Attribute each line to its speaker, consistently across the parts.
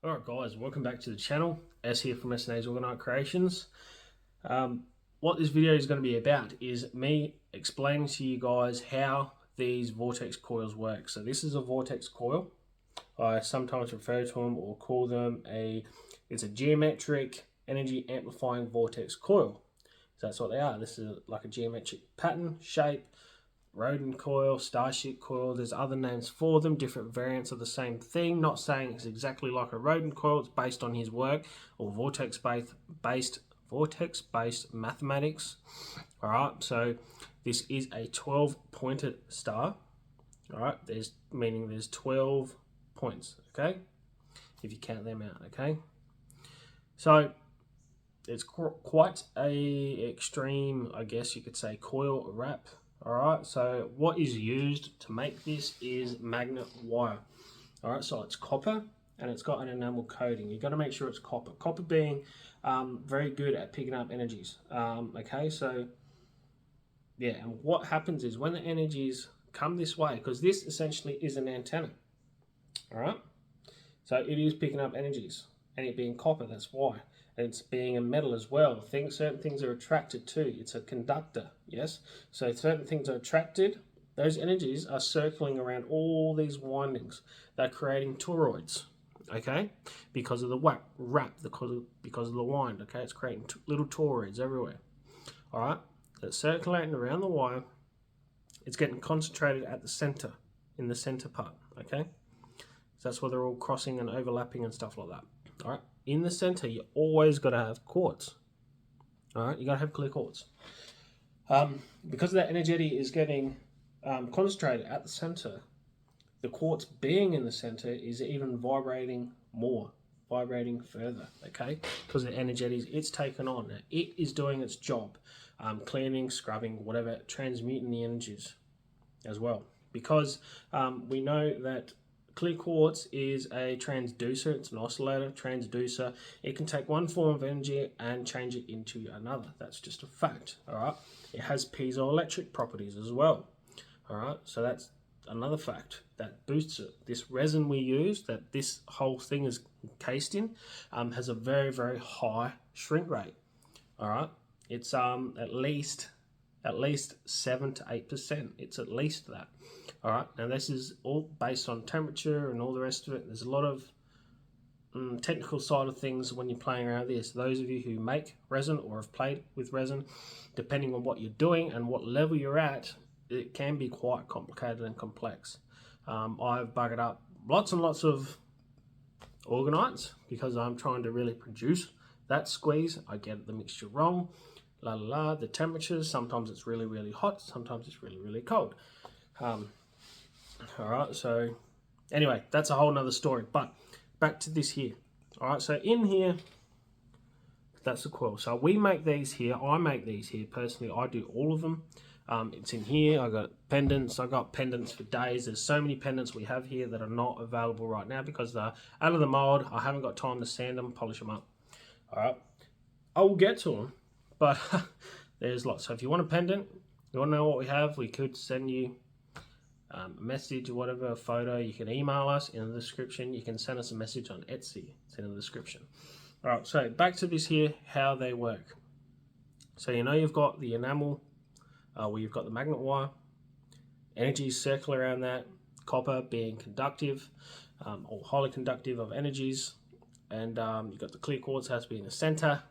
Speaker 1: Alright guys, welcome back to the channel. S here from s&a'sorgnitecreations. What this video is going to be about is me explaining to you guys how these vortex coils work. So this is a vortex coil. I sometimes refer to them or call them it's a geometric energy amplifying vortex coil. So that's what they are. This is like a geometric pattern, shape, Rodin coil, starship coil. There's other names for them, different variants of the same thing. Not saying it's exactly like a Rodin coil. It's based on his work or vortex-based mathematics. All right, so this is a 12-pointed star. All right, meaning there's 12 points. Okay, if you count them out. Okay, so it's quite a extreme, I guess you could say, coil wrap. Alright, so what is used to make this is magnet wire. Alright, so it's copper and it's got an enamel coating. You've got to make sure it's copper. Copper being very good at picking up energies. Okay, so yeah, and what happens is when the energies come this way, because this essentially is an antenna. Alright, so it is picking up energies, and it being copper, that's why. And it's being a metal as well. Certain things are attracted to. It's a conductor, yes? So certain things are attracted. Those energies are circling around all these windings. They're creating toroids, okay? Because of the wrap, because of the wind, okay? It's creating little toroids everywhere, all right? It's circulating around the wire. It's getting concentrated at the center, in the center part, okay? So that's where they're all crossing and overlapping and stuff like that, all right? In the center, you always got to have quartz. All right, you got to have clear quartz. Because that energy is getting concentrated at the center, the quartz being in the center is even vibrating more, vibrating further, okay? Because the energy it's taken on. Now, it is doing its job, cleaning, scrubbing, whatever, transmuting the energies as well. Because we know that clear quartz is a transducer. It's an oscillator, transducer. It can take one form of energy and change it into another. That's just a fact, all right? It has piezoelectric properties as well, all right? So that's another fact that boosts it. This resin we use, that this whole thing is encased in, has a very, very high shrink rate, all right? It's at least 7 to 8%. It's at least that. All right, now this is all based on temperature and all the rest of it. There's a lot of technical side of things when you're playing around with this. Those of you who make resin or have played with resin, depending on what you're doing and what level you're at, it can be quite complicated and complex. I've buggered up lots and lots of orgonites because I'm trying to really produce that squeeze. I get the mixture wrong. The temperatures, sometimes it's really, really hot, sometimes it's really, really cold. All right, so anyway, that's a whole nother story, but back to this here. All right, so in here, that's the coil. So we make these here. I make these here personally. I do all of them. It's in here. I got pendants. I got pendants for days. There's so many pendants we have here that are not available right now because they're out of the mold. I haven't got time to sand them, polish them up. All right, I will get to them, but there's lots. So if you want a pendant, you want to know what we have, we could send you a message or whatever, a photo. You can email us in the description. You can send us a message on Etsy. It's in the description. All right, so back to this here, how they work. So you know you've got the enamel, where you've got the magnet wire, energies circle around that, copper being conductive or highly conductive of energies, and you've got the clear quartz has to be in the center.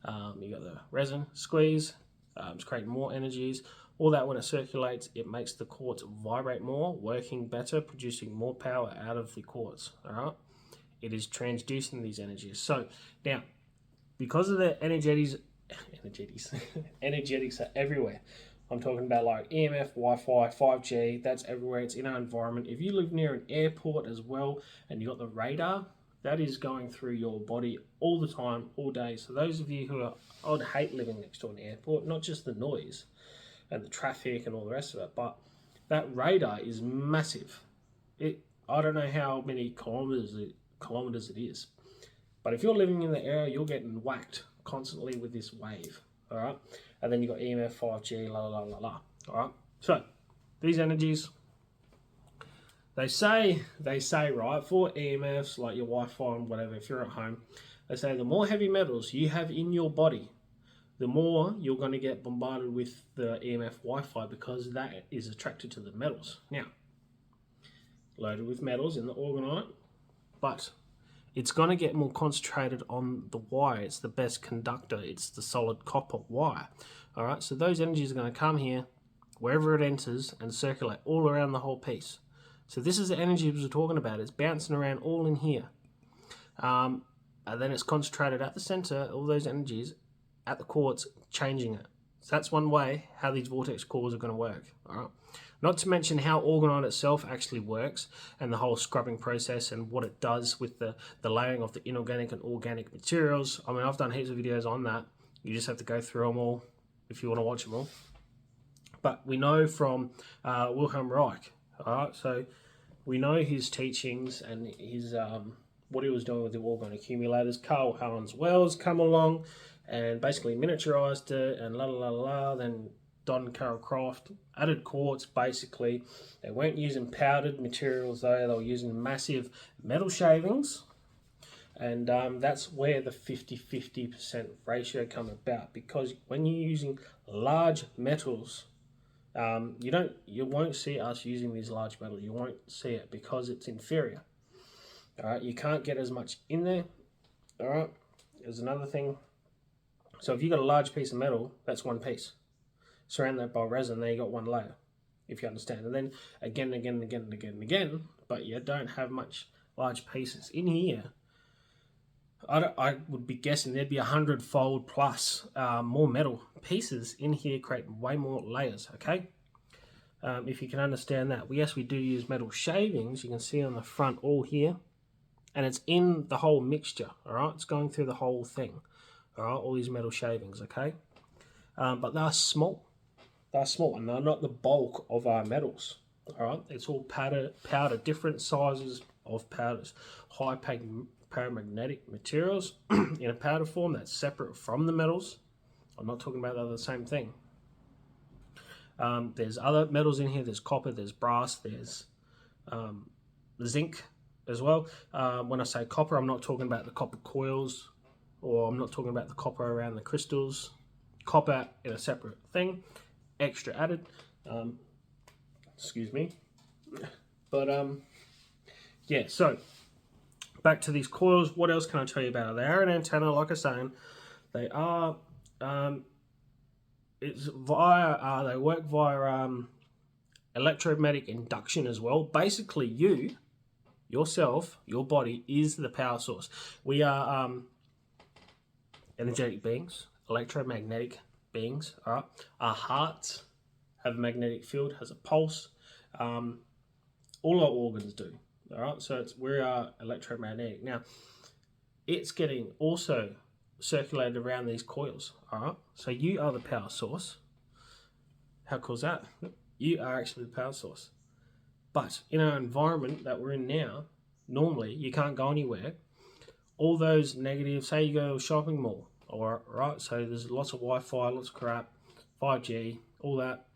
Speaker 1: You've got the resin squeeze, it's creating more energies. All that, when it circulates, it makes the quartz vibrate more, working better, producing more power out of the quartz, all right? It is transducing these energies. So now, because of the energetics are everywhere. I'm talking about like EMF, Wi-Fi, 5G, that's everywhere. It's in our environment. If you live near an airport as well, and you got the radar, that is going through your body all the time, all day. So those of you who are, I would hate living next to an airport, not just the noise and the traffic and all the rest of it, but that radar is massive. I don't know how many kilometers it is, but if you're living in the area, you're getting whacked constantly with this wave, all right? And then you've got EMF, 5G, all right? So these energies, They say right, for EMFs like your Wi-Fi and whatever, if you're at home, they say the more heavy metals you have in your body, the more you're going to get bombarded with the EMF Wi-Fi, because that is attracted to the metals. Now, loaded with metals in the orgonite, but it's going to get more concentrated on the wire. It's the best conductor. It's the solid copper wire. All right, so those energies are going to come here, wherever it enters, and circulate all around the whole piece. So this is the energy we're talking about. It's bouncing around all in here. And then it's concentrated at the center, all those energies, at the quartz, changing it. So that's one way how these vortex coils are going to work. All right. Not to mention how orgonite itself actually works, and the whole scrubbing process and what it does with the layering of the inorganic and organic materials. I mean, I've done heaps of videos on that. You just have to go through them all if you want to watch them all. But we know from Wilhelm Reich, all right, so we know his teachings and his what he was doing with the orgone accumulators. Karl Welz come along and basically miniaturized it and then Don Carroll Croft added quartz. Basically, they weren't using powdered materials though, they were using massive metal shavings, and that's where the 50-50% ratio come about, because when you're using large metals, you won't see us using these large metals. You won't see it because it's inferior. All right, you can't get as much in there. All right, there's another thing. So if you've got a large piece of metal, that's one piece. Surround that by resin, then you got one layer, if you understand. And then again, but you don't have much large pieces in here. I would be guessing there'd be 100-fold plus more metal pieces in here, creating way more layers, okay? If you can understand that. Yes, we do use metal shavings. You can see on the front all here, and it's in the whole mixture, all right? It's going through the whole thing, all right? All these metal shavings, okay? But they're small. They're small, and they're not the bulk of our metals, all right? It's all powder, different sizes of powders. High paramagnetic materials in a powder form that's separate from the metals. I'm not talking about the same thing. There's other metals in here. There's copper, there's brass, there's zinc as well. When I say copper, I'm not talking about the copper coils, or I'm not talking about the copper around the crystals. Copper in a separate thing, extra added. Excuse me. But yeah, so back to these coils. What else can I tell you about it? They are an antenna, like I was saying. They are it's via they work via electromagnetic induction as well. Basically, yourself, your body is the power source. We are energetic beings, electromagnetic beings. All right, our hearts have a magnetic field, has a pulse. All our organs do. All right, so we are electromagnetic. Now, it's getting also circulated around these coils. All right, so you are the power source. How cool is that? You are actually the power source. But in our environment that we're in now, normally you can't go anywhere. All those negatives, say you go to a shopping mall, all right, so there's lots of Wi-Fi, lots of crap, 5G, all that.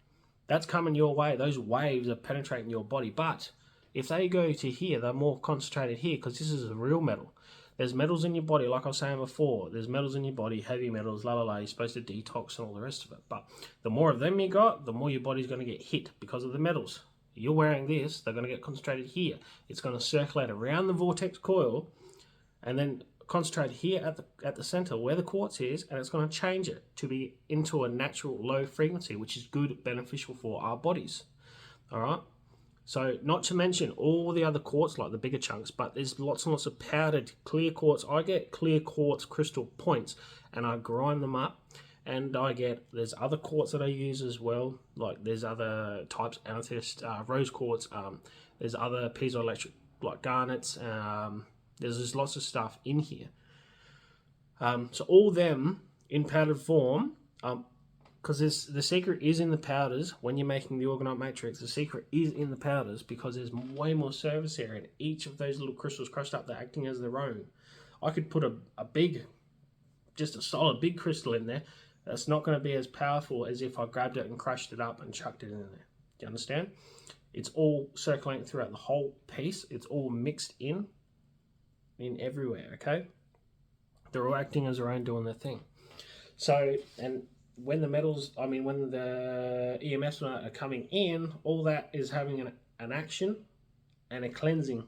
Speaker 1: That's coming your way. Those waves are penetrating your body. But if they go to here, they're more concentrated here, because this is a real metal. There's metals in your body, like I was saying before. There's metals in your body, heavy metals, You're supposed to detox and all the rest of it. But the more of them you got, the more your body's going to get hit because of the metals. You're wearing this, they're going to get concentrated here. It's going to circulate around the vortex coil and then concentrate here at the center where the quartz is, and it's going to change it to be into a natural low frequency, which is good, beneficial for our bodies. All right. So not to mention all the other quartz, like the bigger chunks, but there's lots and lots of powdered clear quartz. I get clear quartz crystal points and I grind them up, and there's other quartz that I use as well. Like there's other types, amethyst, rose quartz, there's other piezoelectric like garnets, there's just lots of stuff in here. So all them in powdered form, because the secret is in the powders. When you're making the orgonite matrix, the secret is in the powders, because there's way more surface area, and each of those little crystals crushed up, they're acting as their own. I could put just a solid big crystal in there. That's not going to be as powerful as if I grabbed it and crushed it up and chucked it in there. Do you understand? It's all circulating throughout the whole piece. It's all mixed in everywhere, okay? They're all acting as their own, doing their thing. So, and when the metals, when the EMFs are coming in, all that is having an action and a cleansing.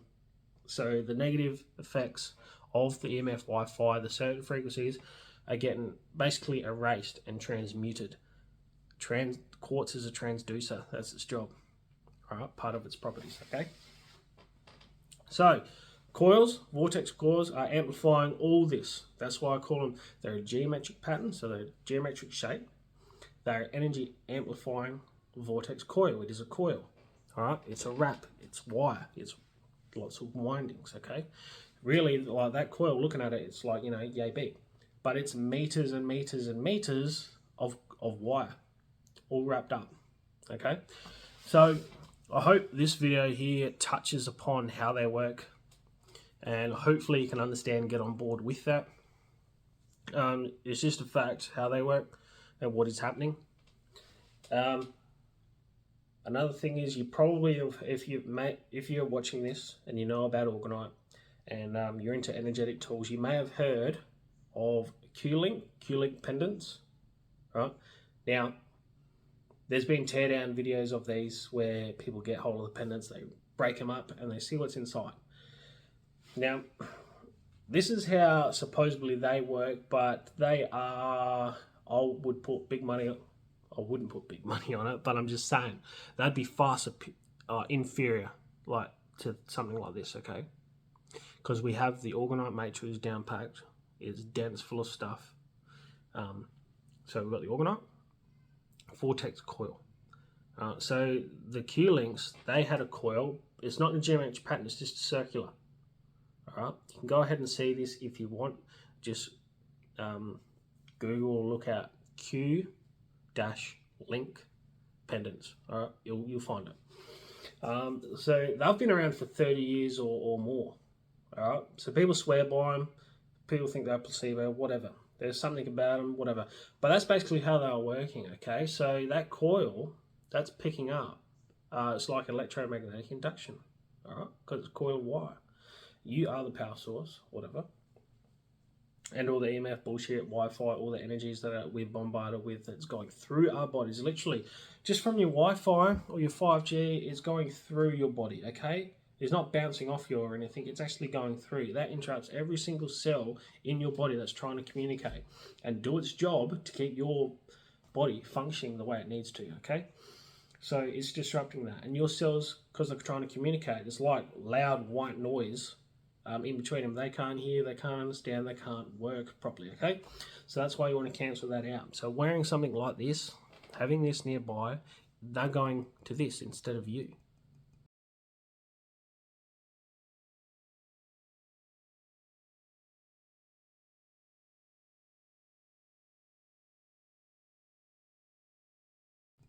Speaker 1: So the negative effects of the EMF Wi-Fi, the certain frequencies, are getting basically erased and transmuted. Quartz is a transducer. That's its job. All right, part of its properties, okay? So, coils, vortex coils, are amplifying all this. That's why I call them, they're a geometric pattern, so they're geometric shape. They're energy amplifying vortex coil. It is a coil. All right, it's a wrap, it's wire, it's lots of windings, okay? Really, like that coil, looking at it, it's like, yay big. But it's meters and meters and meters of wire, all wrapped up, okay? So, I hope this video here touches upon how they work, and hopefully you can understand and get on board with that. It's just a fact how they work and what is happening. Another thing is, you probably, if you're watching this and you know about orgonite and you're into energetic tools, you may have heard of keyring pendants, right? Now, there's been teardown videos of these where people get hold of the pendants, they break them up and they see what's inside. Now, this is how supposedly they work, but they are, I wouldn't put big money on it, but I'm just saying, they'd be far inferior to something like this, okay? Because we have the orgonite matrix down packed, it's dense, full of stuff. So we've got the orgonite, vortex coil. So the Q-links, they had a coil. It's not a geometric pattern, it's just circular. All right, you can go ahead and see this if you want. Just Google or look at Q-link pendants. All right, you'll find it. So they've been around for 30 years or more. All right, so people swear by them. People think they're placebo, whatever. There's something about them, whatever. But that's basically how they are working, okay? So that coil, that's picking up. It's like electromagnetic induction, all right? Because it's coiled wire. You are the power source, whatever. And all the EMF bullshit, Wi-Fi, all the energies that we're bombarded with that's going through our bodies. Literally, just from your Wi-Fi or your 5G, it's going through your body, okay? It's not bouncing off you or anything, it's actually going through. That interrupts every single cell in your body that's trying to communicate and do its job to keep your body functioning the way it needs to, okay? So it's disrupting that. And your cells, because they're trying to communicate, it's like loud white noise in between them. They can't hear, they can't understand, they can't work properly, okay? So that's why you want to cancel that out. So wearing something like this, having this nearby, they're going to this instead of you.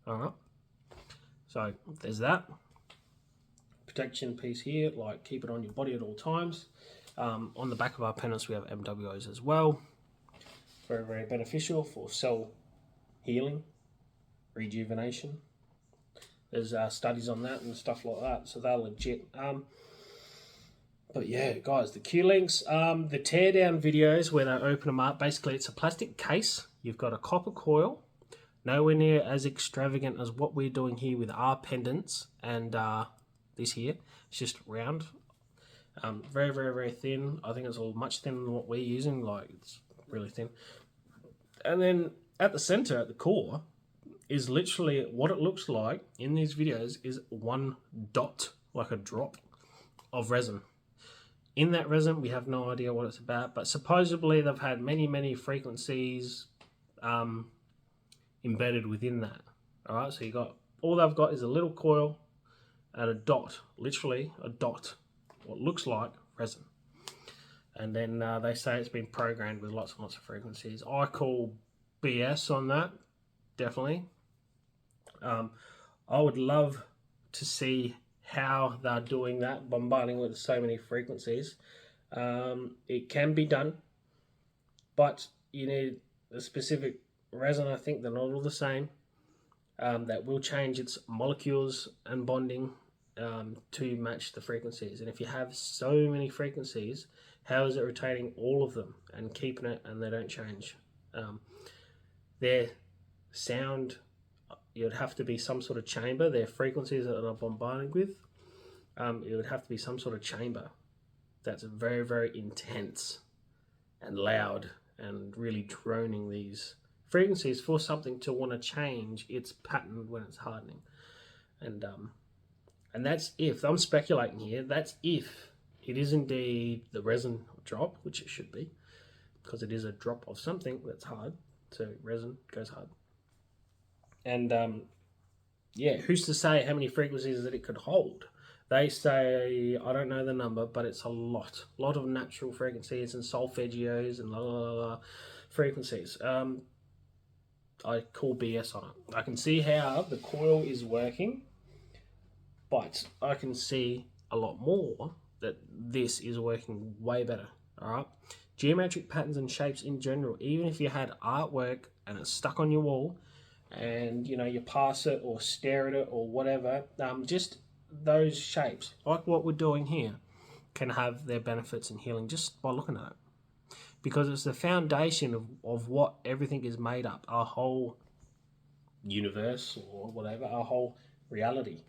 Speaker 1: All right, so there's that protection piece here, like keep it on your body at all times. On the back of our pendants we have MWOs as well. Very, very beneficial for cell healing, rejuvenation. There's studies on that and stuff like that, so they're legit. But yeah, guys, the Q-links, the teardown videos where they open them up, basically it's a plastic case. You've got a copper coil, nowhere near as extravagant as what we're doing here with our pendants and this here. It's just round, very, very, very thin. I think it's all much thinner than what we're using, like it's really thin. And then at the center, at the core, is literally what it looks like in these videos is one dot, like a drop of resin. In that resin, we have no idea what it's about, but supposedly they've had many, many frequencies embedded within that. All right, so you got, all they've got is a little coil and a dot, literally a dot, what looks like resin. And then they say it's been programmed with lots and lots of frequencies. I call BS on that, definitely. I would love to see how they're doing that, bombarding with so many frequencies. It can be done, but you need a specific resin. I think they're not all the same. That will change its molecules and bonding to match the frequencies. And if you have so many frequencies, how is it retaining all of them and keeping it and they don't change? Their sound, it would have to be some sort of chamber. Their frequencies that are bombarded with, it would have to be some sort of chamber that's very, very intense and loud and really droning these frequencies for something to want to change its pattern when it's hardening. And that's if, I'm speculating here, that's if it is indeed the resin drop, which it should be, because it is a drop of something that's hard, so resin goes hard. And yeah, who's to say how many frequencies that it could hold? They say, I don't know the number, but it's a lot of natural frequencies and solfeggios and frequencies. I call BS on it. I can see how the coil is working, but I can see a lot more that this is working way better. All right, geometric patterns and shapes in general, even if you had artwork and it's stuck on your wall and you know you pass it or stare at it or whatever, just those shapes like what we're doing here can have their benefits in healing just by looking at it, because it's the foundation of what everything is made up. Our whole universe or whatever, our whole reality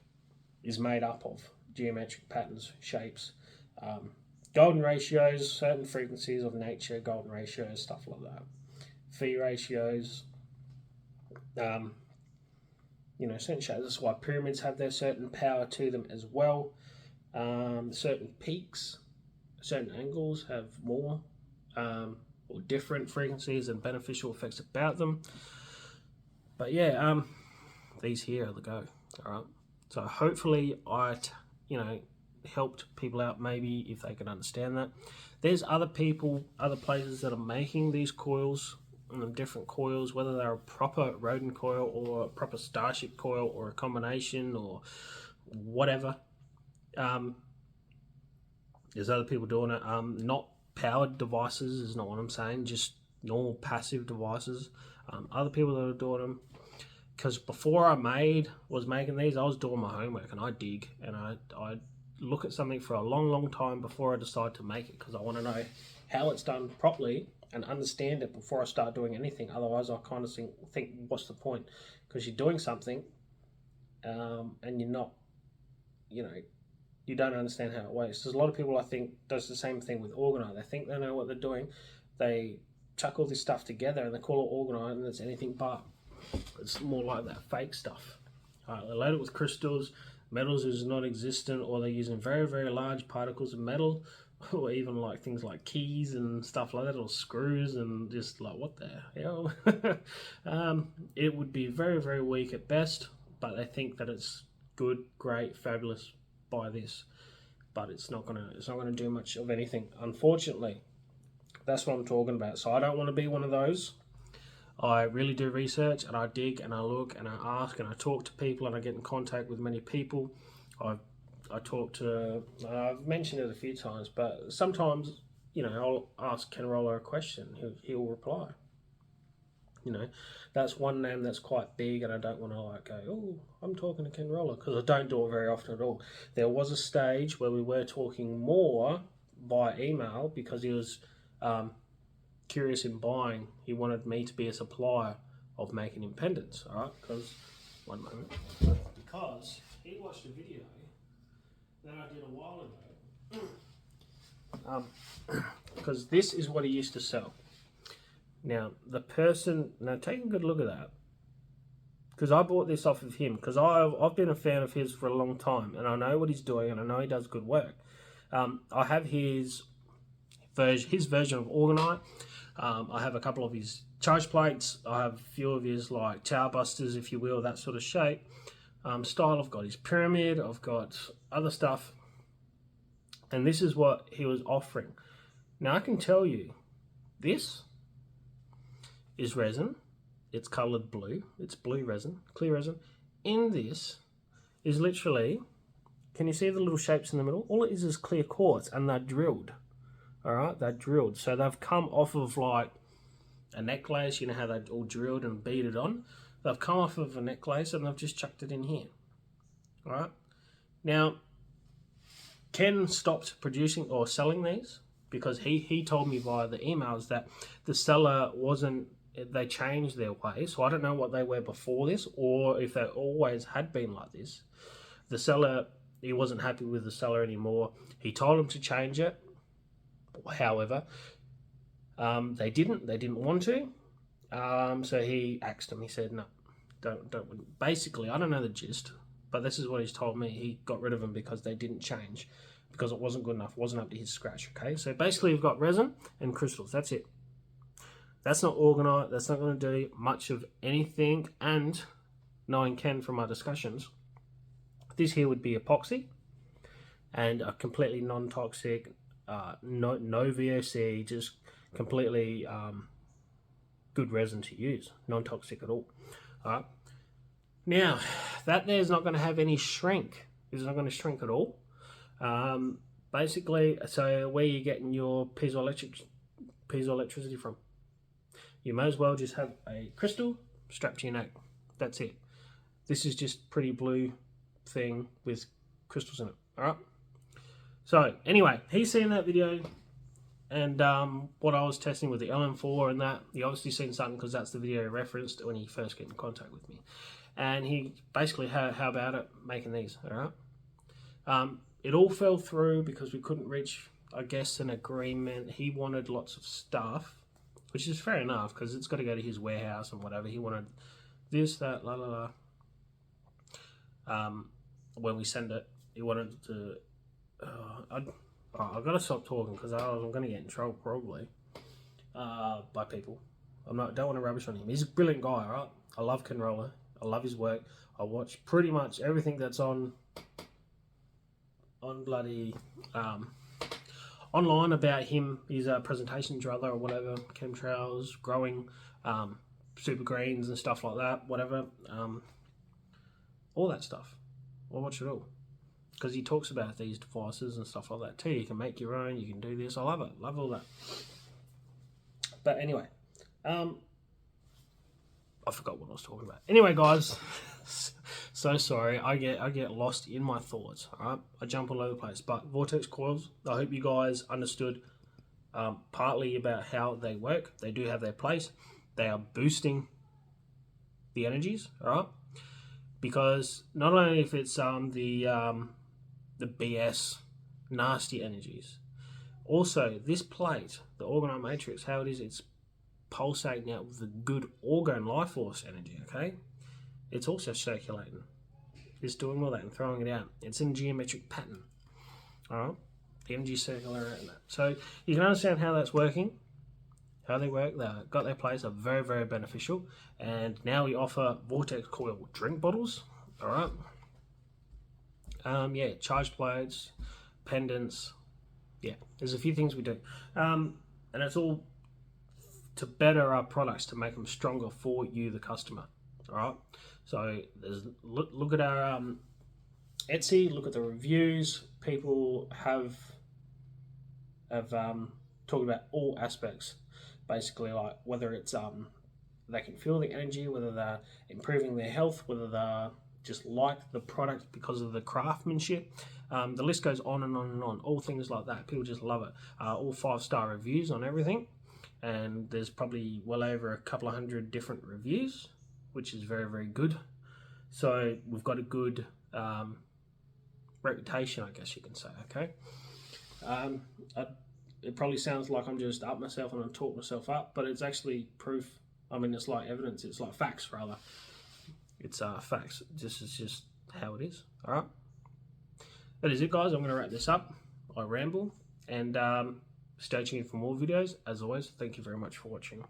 Speaker 1: is made up of geometric patterns, shapes, golden ratios, certain frequencies of nature, golden ratios, stuff like that, phi ratios, you know, certain shapes. That's why pyramids have their certain power to them as well. Certain peaks, certain angles have more or different frequencies and beneficial effects about them. But yeah, these here are the go. All right. So hopefully I, you know, helped people out maybe if they can understand that. There's other people, other places that are making these coils, different coils, whether they're a proper Rodin coil or a proper starship coil or a combination or whatever. There's other people doing it. Not powered devices is not what I'm saying, just normal passive devices. Other people that are doing them. Because before I was making these, I was doing my homework and I dig and I look at something for a long time before I decide to make it, because I want to know how it's done properly and understand it before I start doing anything. Otherwise I kind of think what's the point? Because you're doing something and you're not, you know, you don't understand how it works. There's a lot of people I think does the same thing with orgonite. They think they know what they're doing. They chuck all this stuff together and they call it orgonite, and it's anything but. It's more like that fake stuff. They load it with crystals, metals is non-existent, or they're using very, very large particles of metal, or even like things like keys and stuff like that, or screws, and just like, what the hell? It would be very, very weak at best, but they think that it's good, great, fabulous, buy this. But it's not gonna do much of anything, unfortunately. That's what I'm talking about. So I don't want to be one of those. I really do research and I dig and I look and I ask and I talk to people and I get in contact with many people. I talk to, I've mentioned it a few times, but sometimes, you know, I'll ask Ken Rohla a question, he'll reply. You know, that's one name that's quite big, and I don't want to like go, oh, I'm talking to Ken Rohla, because I don't do it very often at all. There was a stage where we were talking more by email because he was curious in buying. He wanted me to be a supplier of making him pendants, all right? Because, one moment, because he watched a video that I did a while ago, because this is what he used to sell. Now, the person, now take a good look at that, because I bought this off of him, because I've been a fan of his for a long time, and I know what he's doing, and I know he does good work. I have his version of orgonite. I have a couple of his charge plates. I have a few of his like tower busters, if you will, that sort of shape style. I've got his pyramid. I've got other stuff, and this is what he was offering. Now I can tell you, this is resin. It's coloured blue. It's blue resin, clear resin. In this is literally, can you see the little shapes in the middle? All it is clear quartz, and they're drilled. All right, they're drilled. So they've come off of like a necklace. You know how they're all drilled and beaded on? They've come off of a necklace and they've just chucked it in here. All right. Now, Ken stopped producing or selling these because he told me via the emails that the seller wasn't, they changed their way. So I don't know what they were before this, or if they always had been like this. The seller, he wasn't happy with the seller anymore. He told him to change it. However, they didn't want to. So he axed him. He said, no, don't. Basically, I don't know the gist, but this is what he's told me. He got rid of them because they didn't change, because it wasn't good enough, wasn't up to his scratch. Okay, so basically you've got resin and crystals. That's it. That's not orgonite. That's not going to do much of anything. And knowing Ken from our discussions, this here would be epoxy, and a completely non-toxic, no VOC, just completely good resin to use, non-toxic at all. All right. Now, that there's not going to have any shrink. It's not going to shrink at all. Basically, so where are you getting your piezoelectricity from? You may as well just have a crystal strapped to your neck. That's it. This is just pretty blue thing with crystals in it. All right. So anyway, he's seen that video, and what I was testing with the LM4 and that, he obviously seen something because that's the video he referenced when he first got in contact with me. And he basically, how about it, making these, all right? It all fell through because we couldn't reach, I guess, an agreement. He wanted lots of stuff, which is fair enough because it's got to go to his warehouse and whatever. He wanted this, that, la la la. When we send it, he wanted to. I've got to stop talking because I'm going to get in trouble probably by people. Don't want to rubbish on him. He's a brilliant guy, right? I love Ken Rohla. I love his work. I watch pretty much everything that's on bloody online about him, his presentations rather, or whatever, chemtrails, growing, super greens and stuff like that, whatever, all that stuff. I watch it all because he talks about these devices and stuff like that too. You can make your own, you can do this. I love it, love all that. But anyway, I forgot what I was talking about. Anyway, guys, so sorry. I get lost in my thoughts. All right, I jump all over the place. But vortex coils, I hope you guys understood partly about how they work. They do have their place. They are boosting the energies. All right, because not only if it's the BS nasty energies, also this plate, the orgonite matrix, how it is, it's pulsating out with the good orgone life force energy. Okay, it's also circulating. It's doing all that and throwing it out. It's in geometric pattern. All right, the energy circular and that. So you can understand how that's working, how they work. They've got their place. Are very, very beneficial. And now we offer vortex coil drink bottles. All right. Yeah, charge plates, pendants. Yeah, there's a few things we do, and it's all to better our products, to make them stronger for you, the customer. All right. So there's look at our Etsy. Look at the reviews. People have talked about all aspects, basically, like whether it's they can feel the energy, whether they're improving their health, whether they're just like the product because of the craftsmanship. The list goes on and on and on. All things like that. People just love it. All 5-star reviews on everything. And there's probably well over a couple of hundred different reviews, which is very, very good. So we've got a good reputation, I guess you can say, okay? It probably sounds like I'm just up myself and I'm talking myself up, but it's actually proof. I mean, it's like evidence. It's like facts, rather. It's facts. This is just how it is, all right? That is it, guys. I'm going to wrap this up. I ramble, and stay tuned for more videos. As always, thank you very much for watching.